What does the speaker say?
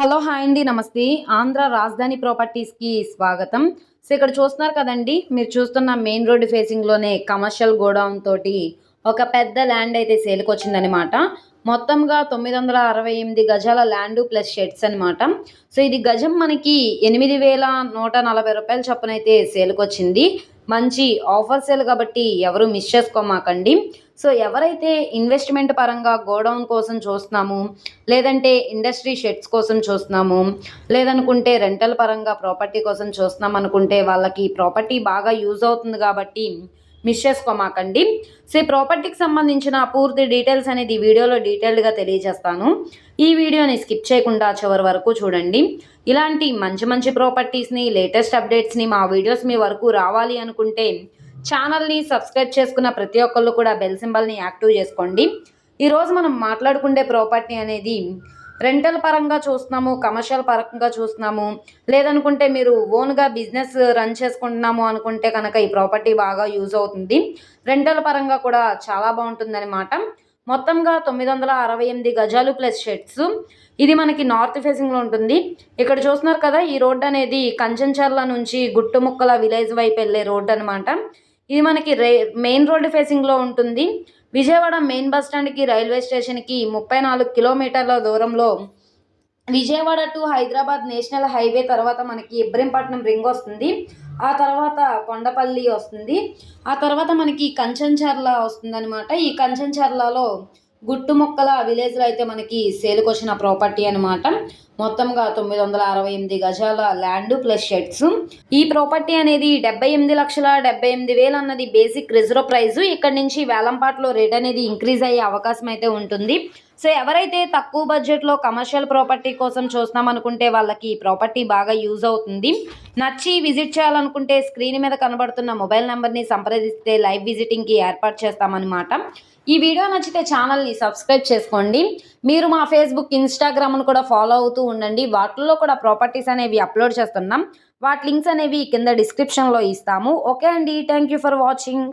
Hello hi అండి నమస్తే. ఆంధ్ర రాజధాని ప్రాపర్టీస్‌కి స్వాగతం. సో, ఇక్కడ చూస్తున్నారు కదండీ! మీరు చూస్తున్న మెయిన్ రోడ్ ఫేసింగ్‌లోనే కమర్షియల్ గోడౌన్ తోటి ఒక పెద్ద ల్యాండ్ అయితే సేల్‌కొచ్చిందనమాట. మొత్తంగా 968 గజాల ల్యాండు ప్లస్ షెడ్స్ అనమాట. సో, ఇది గజం మనకి రూ. 8,140 చొప్పునైతే సేల్‌కొచ్చింది. మంచి ఆఫర్ సేల్ కాబట్టి ఎవరు మిస్ చేసుకోమాకండి. సో, ఎవరైతే ఇన్వెస్ట్‌మెంట్ పరంగా గోడౌన్ కోసం చూస్తున్నాము, లేదంటే ఇండస్ట్రీ షెడ్స్ కోసం చూస్తున్నాము, లేదనుకుంటే రెంటల్ పరంగా ప్రాపర్టీ కోసం చూస్తున్నాం అనుకుంటే వాళ్ళకి ఈ ప్రాపర్టీ బాగా యూజ్ అవుతుంది కాబట్టి మిస్ చేసుకోమాకండి. సో, ఈ ప్రాపర్టీకి సంబంధించిన పూర్తి డీటెయిల్స్ అనేది ఈ వీడియోలో డీటెయిల్డ్‌గా తెలియజేస్తాను. ఈ వీడియోని స్కిప్ చేయకుండా చివరి వరకు చూడండి. ఇలాంటి మంచి మంచి ప్రాపర్టీస్‌ని, లేటెస్ట్ అప్డేట్స్‌ని మా వీడియోస్ మీ వరకు రావాలి అనుకుంటే ఛానల్‌ని సబ్స్క్రైబ్ చేసుకున్న ప్రతి ఒక్కళ్ళు కూడా బెల్ సింబల్‌ని యాక్టివ్ చేసుకోండి. ఈరోజు మనం మాట్లాడుకునే ప్రాపర్టీ అనేది రెంటల్ పరంగా చూస్తున్నాము, కమర్షియల్ పరంగా చూస్తున్నాము, లేదనుకుంటే మీరు ఓన్‌గా బిజినెస్ రన్ చేసుకుంటున్నాము అనుకుంటే కనుక ఈ ప్రాపర్టీ బాగా యూజ్ అవుతుంది. రెంటల్ పరంగా కూడా చాలా బావుంటుందనమాట. మొత్తంగా 968 గజాలు ప్లస్ షెడ్స్. ఇది మనకి నార్త్ ఫేసింగ్‌లో ఉంటుంది. ఇక్కడ చూస్తున్నారు కదా! ఈ రోడ్ అనేది కంచెంచర్ల నుంచి గుట్టుముక్కల విలేజ్ వైపు వెళ్ళే రోడ్ అనమాట. ఇది మనకి మెయిన్ రోడ్ ఫేసింగ్‌లో ఉంటుంది. విజయవాడ మెయిన్ బస్ స్టాండ్‌కి, రైల్వే స్టేషన్‌కి 34 కిలోమీటర్ల దూరంలో Vijayawada to Hyderabad national highway తర్వాత మనకి ఇబ్రహీంపట్నం రింగ్ వస్తుంది. ఆ తర్వాత కొండపల్లి వస్తుంది. ఆ తర్వాత మనకి కంచెంచర్ల వస్తుందనమాట. ఈ కంచెంచర్లలో గుట్టుముక్కల విలేజ్‌లో అయితే మనకి సేల్‌కొచ్చిన ప్రాపర్టీ అనమాట. మొత్తంగా 968 గజాల ల్యాండు ప్లస్ షెడ్స్. ఈ ప్రాపర్టీ అనేది 78,78,000 అన్నది బేసిక్ రిజర్వ్ ప్రైజు. ఇక్కడి నుంచి వేలంపాటలో రేట్ అనేది ఇంక్రీజ్ అయ్యే అవకాశం అయితే ఉంటుంది. సో, ఎవరైతే తక్కువ బడ్జెట్‌లో కమర్షియల్ ప్రాపర్టీ కోసం చూస్తున్నామనుకుంటే వాళ్ళకి ఈ ప్రాపర్టీ బాగా యూజ్ అవుతుంది. నచ్చి విజిట్ చేయాలనుకుంటే స్క్రీన్ మీద కనబడుతున్న మొబైల్ నెంబర్‌ని సంప్రదిస్తే లైవ్ విజిటింగ్‌కి ఏర్పాటు చేస్తామన్నమాట. ఈ వీడియో నచ్చితే ఛానల్‌ని సబ్స్క్రైబ్ చేసుకోండి. మీరు మా ఫేస్‌బుక్, ఇన్‌స్టాగ్రామ్‌ను కూడా ఫాలో అవుతూ ఉండండి. వాటిల్లో కూడా ప్రాపర్టీస్ అనేవి అప్‌లోడ్ చేస్తున్నాం. వాటి లింక్స్ అనేవి కింద డిస్క్రిప్షన్‌లో ఇస్తాము. ఓకే అండి. Thank you for watching.